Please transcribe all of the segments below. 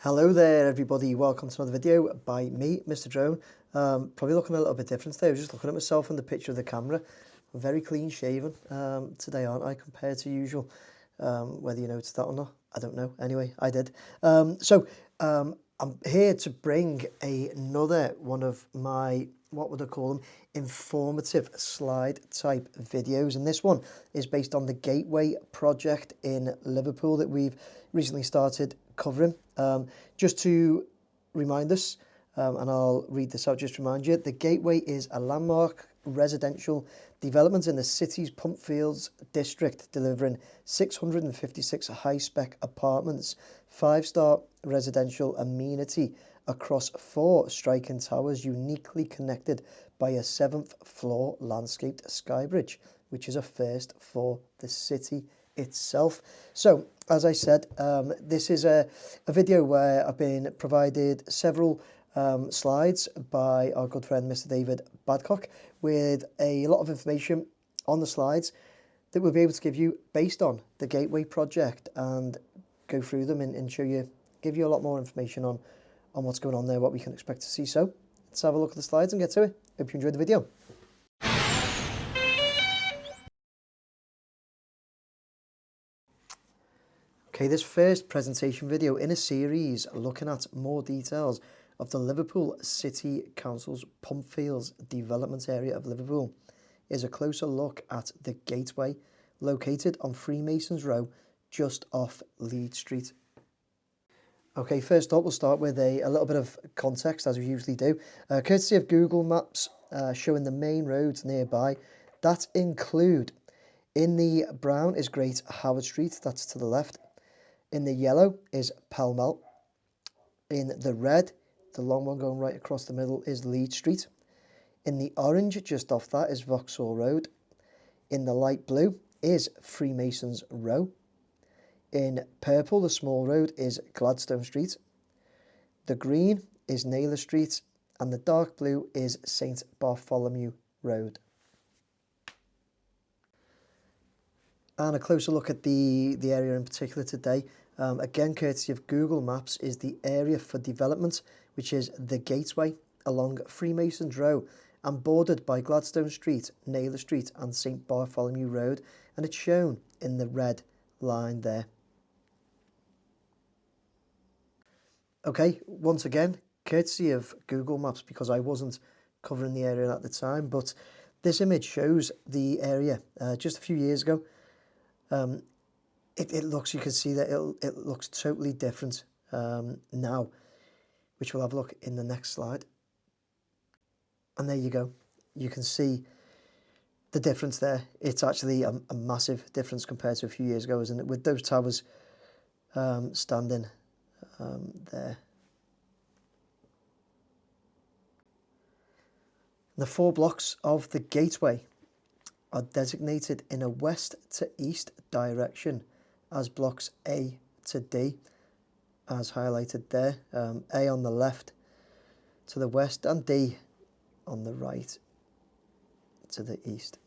Hello there everybody, welcome to another video by me, Mr. Drone. Probably looking a little bit different today. I was just looking at myself in the picture of the camera. I'm very clean shaven today, aren't I, compared to usual? Whether you noticed that or not, I don't know. Anyway, I did. I'm here to bring another one of my, what would I call them, informative slide type videos, and this one is based on the Gateway project in Liverpool that we've recently started covering. Just to remind us, and I'll read this out just to remind you, the Gateway is a landmark residential development in the city's Pumpfields district, delivering 656 high-spec apartments, 5-star residential amenity across 4 striking towers, uniquely connected by a 7th floor landscaped skybridge, which is a first for the city itself. So, as I said, this is a video where I've been provided several slides by our good friend Mr. David Badcock with a lot of information on the slides that we'll be able to give you based on the Gateway project and go through them and show you, give you a lot more information on what's going on there, what we can expect to see. So let's have a look at the slides and get to it. Hope you enjoyed the video. Okay, this first presentation video in a series looking at more details of the Liverpool City Council's Pumpfields development area of Liverpool is a closer look at the Gateway, located on Freemasons Row, just off Leeds Street. Okay, first up, we'll start with a little bit of context, as we usually do. Courtesy of Google Maps, showing the main roads nearby that include, in the brown is Great Howard Street, that's to the left. In the yellow is Pall Mall. In the red, the long one going right across the middle, is Leeds Street. In the orange, just off that, is Vauxhall Road. In the light blue is Freemasons Row. In purple, the small road is Gladstone Street. The green is Naylor Street, and the dark blue is St Bartholomew Road. And a closer look at the area in particular today, again courtesy of Google Maps, is the area for development, which is the Gateway along Freemasons Row and bordered by Gladstone Street, Naylor Street and St Bartholomew Road, and it's shown in the red line there. Okay, once again, courtesy of Google Maps, because I wasn't covering the area at the time, but this image shows the area just a few years ago. It looks, you can see that it looks totally different now, which we'll have a look in the next slide. And there you go. You can see the difference there. It's actually a massive difference compared to a few years ago, isn't it? With those towers standing there. The 4 blocks of the Gateway are designated in a west to east direction as blocks A to D, as highlighted there. A on the left to the west and D on the right to the east.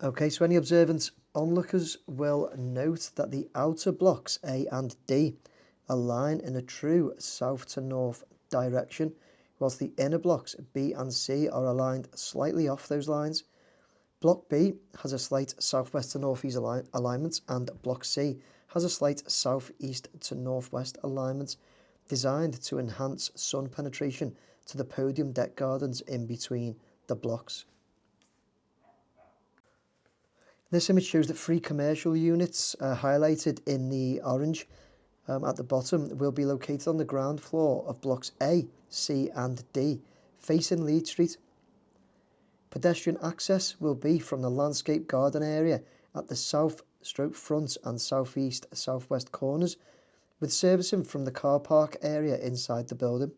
Okay, so any observant onlookers will note that the outer blocks A and D align in a true south to north direction, whilst the inner blocks B and C are aligned slightly off those lines. Block B has a slight southwest to northeast alignment, and Block C has a slight southeast to northwest alignment, designed to enhance sun penetration to the Podium deck gardens in between the blocks. This image shows that 3 commercial units highlighted in the orange at the bottom will be located on the ground floor of blocks A, C and D, facing Leeds Street. Pedestrian access will be from the landscape garden area at the south/front and southeast/southwest corners, with servicing from the car park area inside the building.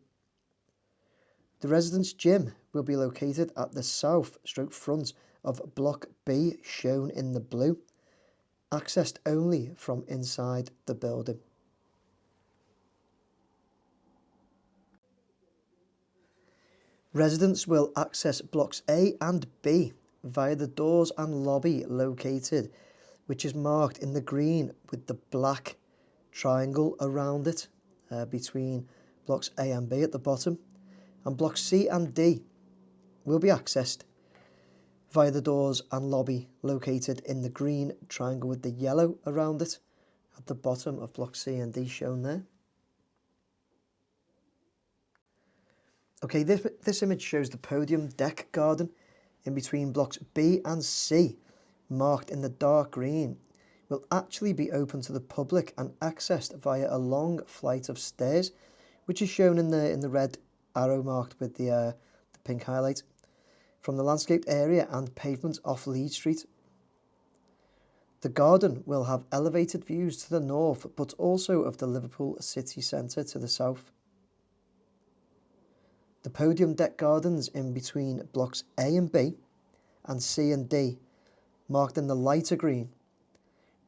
The residence gym will be located at the south/front of Block B, shown in the blue, accessed only from inside the building. Residents will access blocks A and B via the doors and lobby located which is marked in the green with the black triangle around it between blocks A and B at the bottom. And blocks C and D will be accessed via the doors and lobby located in the green triangle with the yellow around it at the bottom of blocks C and D shown there. Okay, this image shows the podium deck garden in between blocks B and C, marked in the dark green, will actually be open to the public and accessed via a long flight of stairs, which is shown in the red arrow marked with the pink highlight, from the landscaped area and pavement off Leeds Street. The garden will have elevated views to the north, but also of the Liverpool city centre to the south. The podium deck gardens in between blocks A and B and C and D, marked in the lighter green,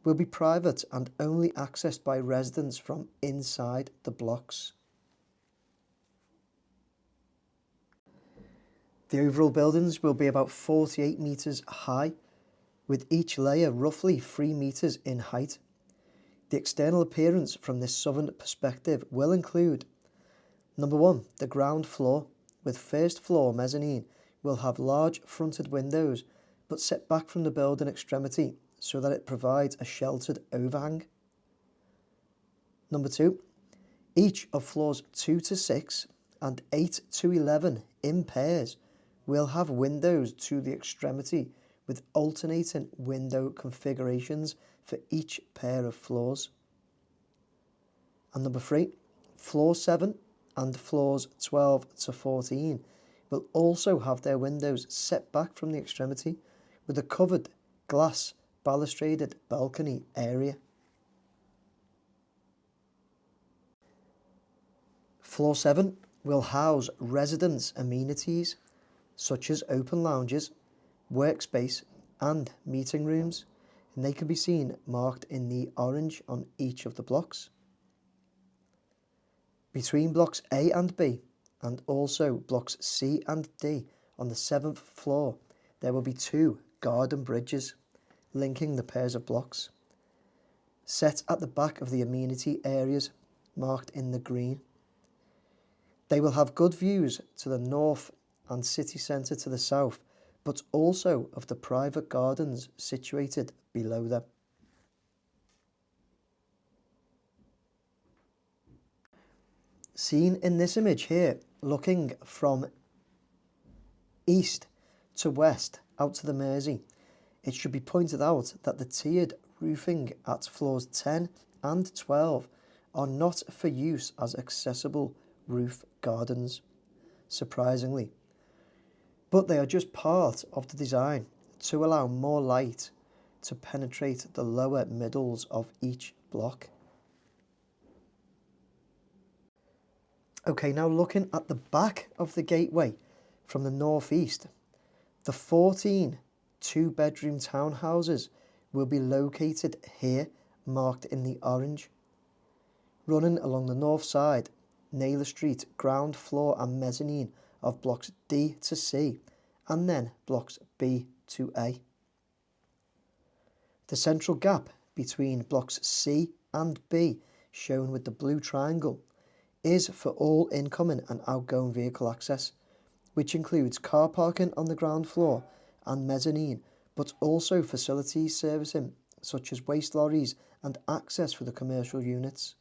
will be private and only accessed by residents from inside the blocks. The overall buildings will be about 48 metres high, with each layer roughly 3 metres in height. The external appearance from this southern perspective will include: number 1, the ground floor, with first floor mezzanine, will have large fronted windows but set back from the building extremity so that it provides a sheltered overhang. Number 2, each of floors 2 to 6 and 8 to 11 in pairs will have windows to the extremity with alternating window configurations for each pair of floors. And number 3, floor 7 and floors 12 to 14 will also have their windows set back from the extremity with a covered glass balustraded balcony area. Floor 7 will house residence amenities such as open lounges, workspace and meeting rooms, and they can be seen marked in the orange on each of the blocks. Between blocks A and B and also blocks C and D on the 7th floor, there will be 2 garden bridges linking the pairs of blocks, set at the back of the amenity areas marked in the green. They will have good views to the north and city centre to the south, but also of the private gardens situated below them. Seen in this image here, looking from east to west out to the Mersey, it should be pointed out that the tiered roofing at floors 10 and 12 are not for use as accessible roof gardens, surprisingly, but they are just part of the design to allow more light to penetrate the lower middles of each block. Okay, now looking at the back of the gateway from the northeast, the 14 two-bedroom townhouses will be located here, marked in the orange, running along the north side, Naylor Street, ground floor and mezzanine of blocks D to C, and then blocks B to A. The central gap between blocks C and B, shown with the blue triangle, is for all incoming and outgoing vehicle access, which includes car parking on the ground floor and mezzanine, but also facilities servicing such as waste lorries and access for the commercial units.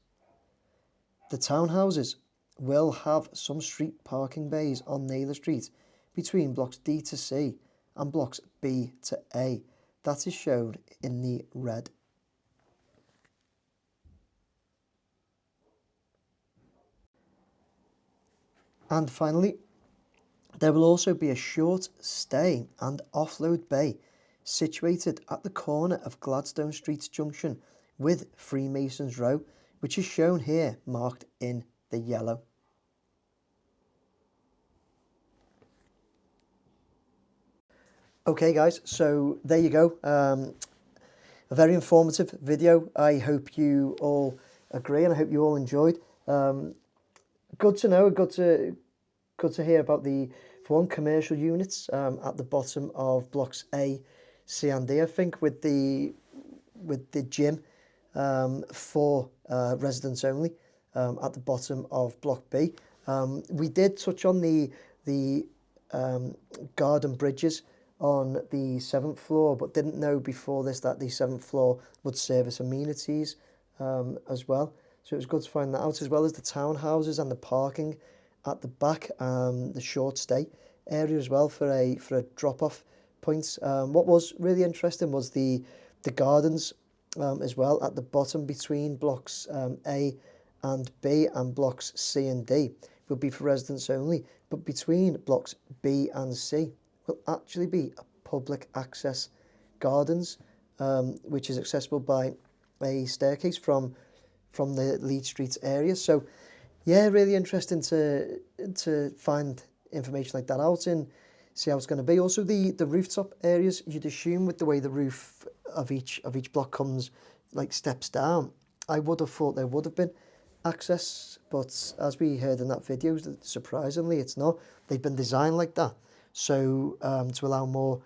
The townhouses will have some street parking bays on Naylor Street between blocks D to C and blocks B to A. That is shown in the red. And finally, there will also be a short stay and offload bay situated at the corner of Gladstone Street Junction with Freemasons Row, which is shown here marked in the yellow. Okay guys, so there you go. A very informative video. I hope you all agree and I hope you all enjoyed. Good to know, good to hear about the, for one, commercial units at the bottom of blocks A, C and D. I think with the with the gym for residents only at the bottom of Block B. We did touch on the garden bridges on the 7th floor, but didn't know before this that the 7th floor would service amenities as well. So it was good to find that out, as well as the townhouses and the parking at the back, the short stay area as well for a drop-off point. What was really interesting was the gardens as well at the bottom between blocks A and B, and blocks C and D will be for residents only, but between blocks B and C will actually be public access gardens, which is accessible by a staircase from the Leeds Street area. So yeah, really interesting to find information like that out and see how it's going to be. Also the rooftop areas, you'd assume with the way the roof of each block comes, like steps down, I would have thought there would have been access, but as we heard in that video, surprisingly it's not. They've been designed like that, so to allow more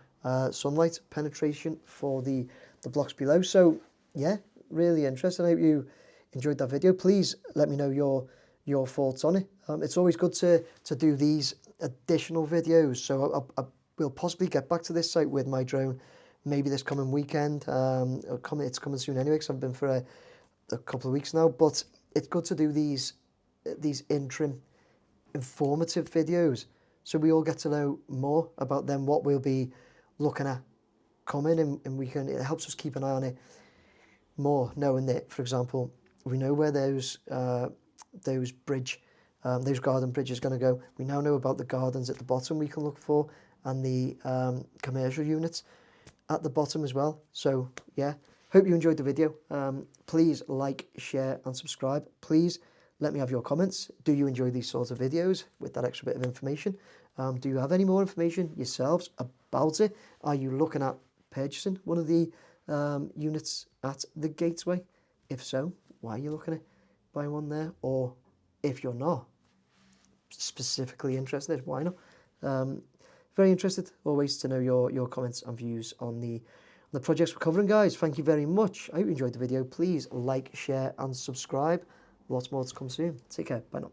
sunlight penetration for the blocks below. So yeah, really interesting. I hope you enjoyed that video. Please let me know your thoughts on it. It's always good to do these additional videos, so I will possibly get back to this site with my drone maybe this coming weekend. It's coming soon anyway, because I've been for a couple of weeks now, but it's good to do these interim informative videos so we all get to know more about them, what we'll be looking at coming, and it helps us keep an eye on it more, knowing that, for example, we know where those garden bridges going to go. We now know about the gardens at the bottom we can look for, and the commercial units at the bottom as well. So yeah, hope you enjoyed the video. Please like, share and subscribe. Please let me have your comments. Do you enjoy these sorts of videos with that extra bit of information? Do you have any more information yourselves about it? Are you looking at purchasing one of the units at the Gateway? If so, why are you looking at buying one there? Or if you're not specifically interested, why not? Very interested always to know your comments and views on the projects we're covering, guys. Thank you very much. I hope you enjoyed the video. Please like, share and subscribe. Lots more to come soon. Take care. Bye now.